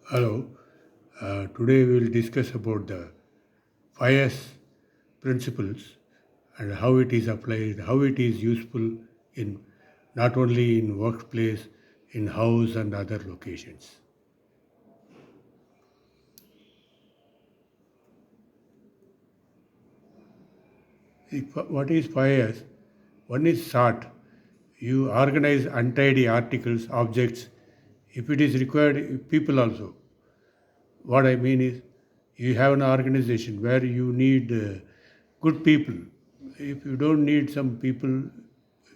Hello. Today we will discuss about the 5S principles and how it is applied, how it is useful in not only in workplace, in house and other locations. What is 5S? One is sort. You organize untidy articles, objects. If it is required, people also. What I mean is, you have an organization where you need good people. If you don't need some people,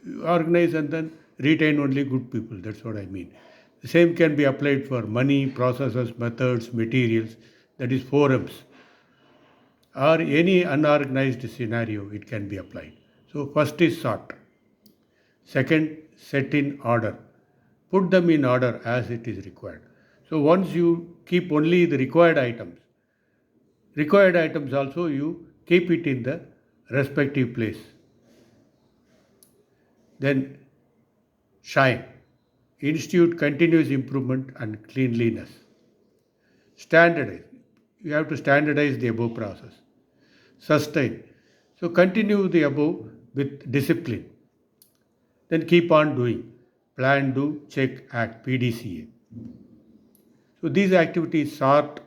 you organize and then retain only good people. That's what I mean. The same can be applied for money, processes, methods, materials, that is forums, or any unorganized scenario it can be applied. So, first is sort. Second, set in order. Put them in order as it is required. So once you keep only the required items also you keep it in the respective place. Then shine. Institute continuous improvement and cleanliness. Standardize. You have to standardize the above process. Sustain. So continue the above with discipline. Then keep on doing. Plan, do, check, act, PDCA. So these activities sort,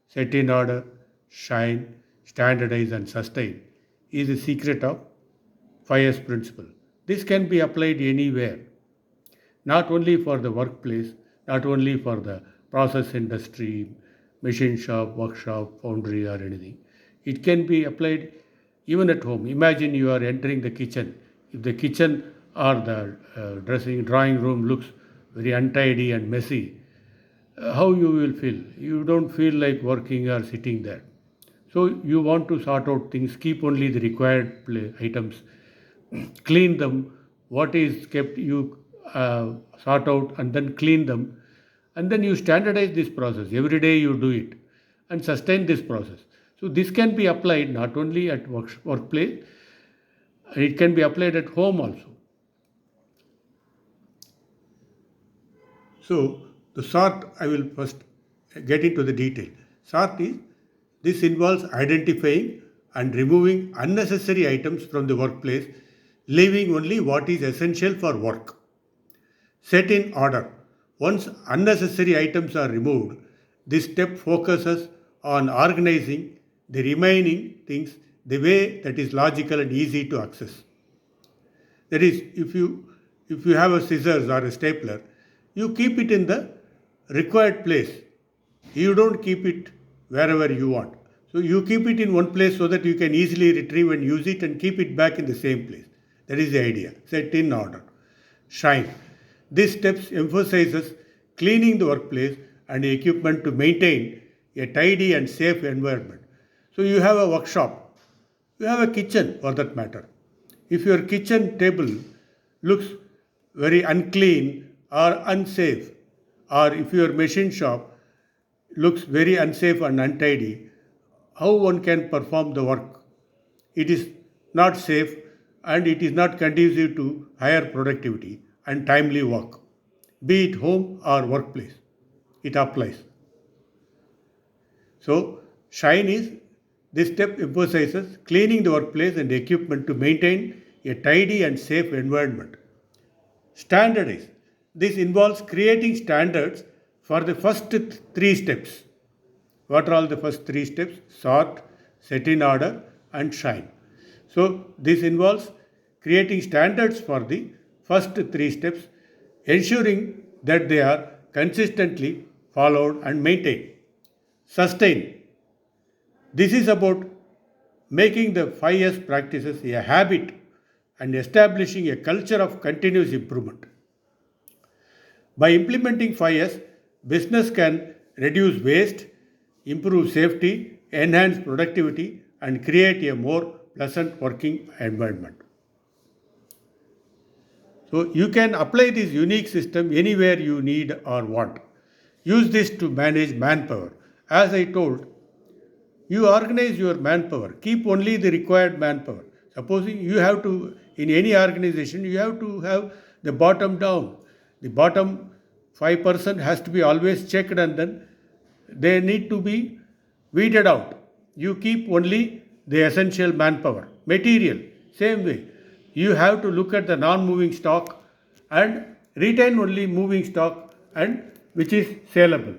set in order, shine, standardize and sustain is the secret of 5S principle. This can be applied anywhere, not only for the workplace, not only for the process industry, machine shop, workshop, foundry or anything. It can be applied even at home. Imagine you are entering the kitchen. If the kitchen or the drawing room looks very untidy and messy, how you will feel? You don't feel like working or sitting there. So you want to sort out things, keep only the required items, clean them. What is kept, you sort out and then clean them, and then you standardize this process. Every day you do it and sustain this process. So this can be applied not only at workplace, it can be applied at home also. So the sort, I will first get into the detail. Sort is, this involves identifying and removing unnecessary items from the workplace, leaving only what is essential for work. Set in order. Once unnecessary items are removed, this step focuses on organizing the remaining things the way that is logical and easy to access. That is, if you have a scissors or a stapler, you keep it in the required place. You don't keep it wherever you want. So you keep it in one place so that you can easily retrieve and use it and keep it back in the same place. That is the idea. Set in order. Shine. This steps emphasizes cleaning the workplace and equipment to maintain a tidy and safe environment. So you have a workshop, you have a kitchen for that matter. If your kitchen table looks very unclean or unsafe, or if your machine shop looks very unsafe and untidy, how one can perform the work? It is not safe and it is not conducive to higher productivity and timely work, be it home or workplace. It applies. So, shine is, this step emphasizes cleaning the workplace and equipment to maintain a tidy and safe environment. Standardize. This involves creating standards for the first three steps. What are all the first three steps? Sort, set in order, and shine. So, this involves creating standards for the first three steps, ensuring that they are consistently followed and maintained. Sustain. This is about making the 5S practices a habit and establishing a culture of continuous improvement. By implementing 5S, business can reduce waste, improve safety, enhance productivity, and create a more pleasant working environment. So you can apply this unique system anywhere you need or want. Use this to manage manpower. As I told, you organize your manpower. Keep only the required manpower. Supposing you have to, in any organization, you have to have the bottom down. The bottom 5% has to be always checked and then they need to be weeded out. You keep only the essential manpower, material. Same way, you have to look at the non-moving stock and retain only moving stock and which is saleable.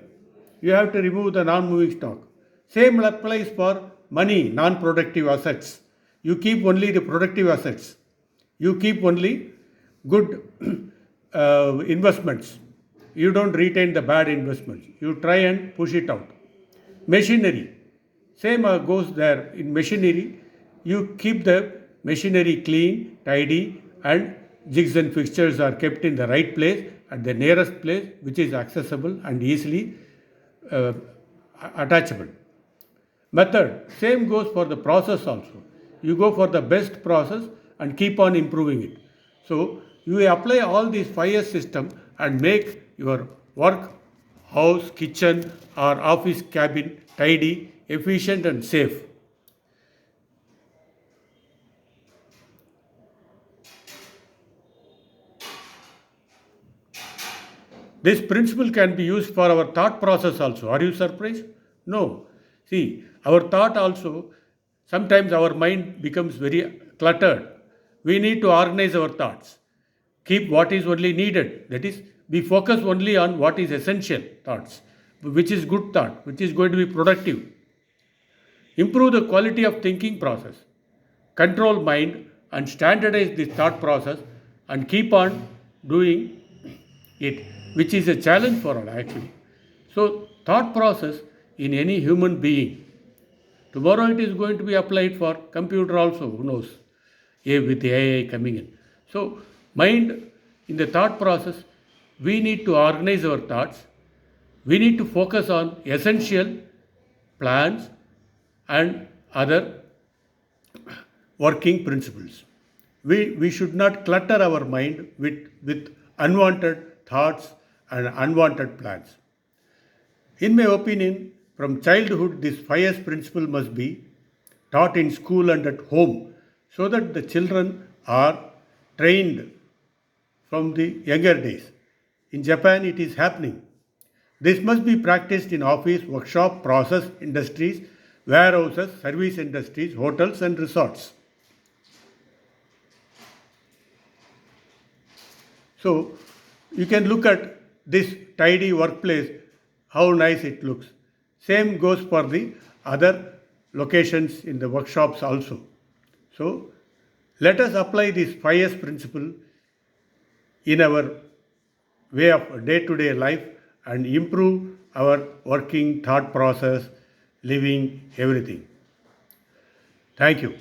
You have to remove the non-moving stock. Same applies for money, non-productive assets. You keep only the productive assets. You keep only good investments. You don't retain the bad investments. You try and push it out. Machinery. Same goes there in machinery. You keep the machinery clean, tidy, and jigs and fixtures are kept in the right place at the nearest place which is accessible and easily uh, attachable. Method. Same goes for the process also. You go for the best process and keep on improving it. So you apply all these 5S system and make your work, house, kitchen or office cabin tidy, efficient and safe. This principle can be used for our thought process also. Are you surprised? No. See, our thought also, sometimes our mind becomes very cluttered. We need to organize our thoughts. Keep what is only needed. That is, we focus only on what is essential thoughts, which is good thought, which is going to be productive. Improve the quality of thinking process. Control mind and standardize the thought process and keep on doing it, which is a challenge for all actually. So, thought process in any human being. Tomorrow it is going to be applied for computer also, who knows, with the AI coming in. So, mind in the thought process, we need to organize our thoughts. We need to focus on essential plans and other working principles. We should not clutter our mind with unwanted thoughts and unwanted plans. In my opinion, from childhood, this 5S principle must be taught in school and at home so that the children are trained from the younger days. In Japan, it is happening. This must be practiced in office, workshop, process industries, warehouses, service industries, hotels, and resorts. So, you can look at this tidy workplace, how nice it looks. Same goes for the other locations in the workshops also. So, let us apply this 5S principle in our way of day to day life and improve our working thought process, living, everything. Thank you.